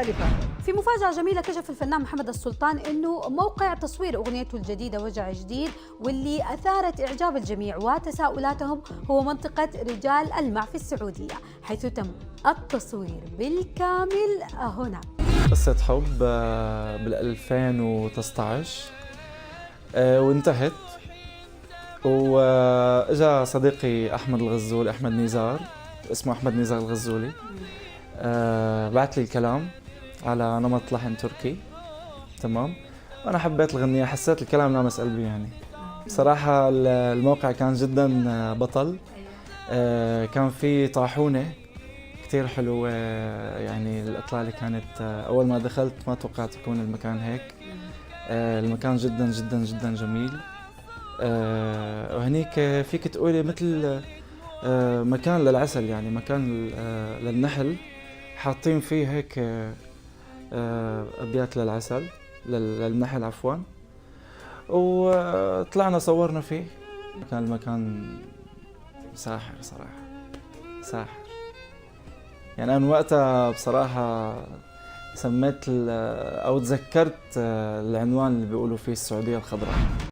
في مفاجأة جميلة كشف الفنان محمد السلطان انه موقع تصوير اغنيته الجديدة وجع جديد واللي اثارت اعجاب الجميع وتساؤلاتهم هو منطقة رجال المع في السعودية، حيث تم التصوير بالكامل هنا. قصة حب بال 2019 وانتهت، واجا صديقي احمد الغزولي، احمد نزار، اسمه احمد نزار الغزولي، بعت لي الكلام على نمط لحن تركي. تمام، وانا حبيت الغنية، حسيت الكلام لامس قلبي يعني. بصراحة الموقع كان جدا بطل، كان في طاحونة كثير حلوة، يعني الإطلالة كانت أول ما دخلت ما توقعت يكون المكان هيك. المكان جدا جدا جدا جميل، وهنيك فيك تقولي مثل مكان للعسل، يعني مكان للنحل، حاطين فيه هيك أبيات للعسل، للنحل عفوا، وطلعنا صورنا فيه. كان المكان ساحر صراحة، ساحر. يعني أنا وقتها بصراحة سميت أو تذكرت العنوان اللي بيقولوا فيه السعودية الخضراء.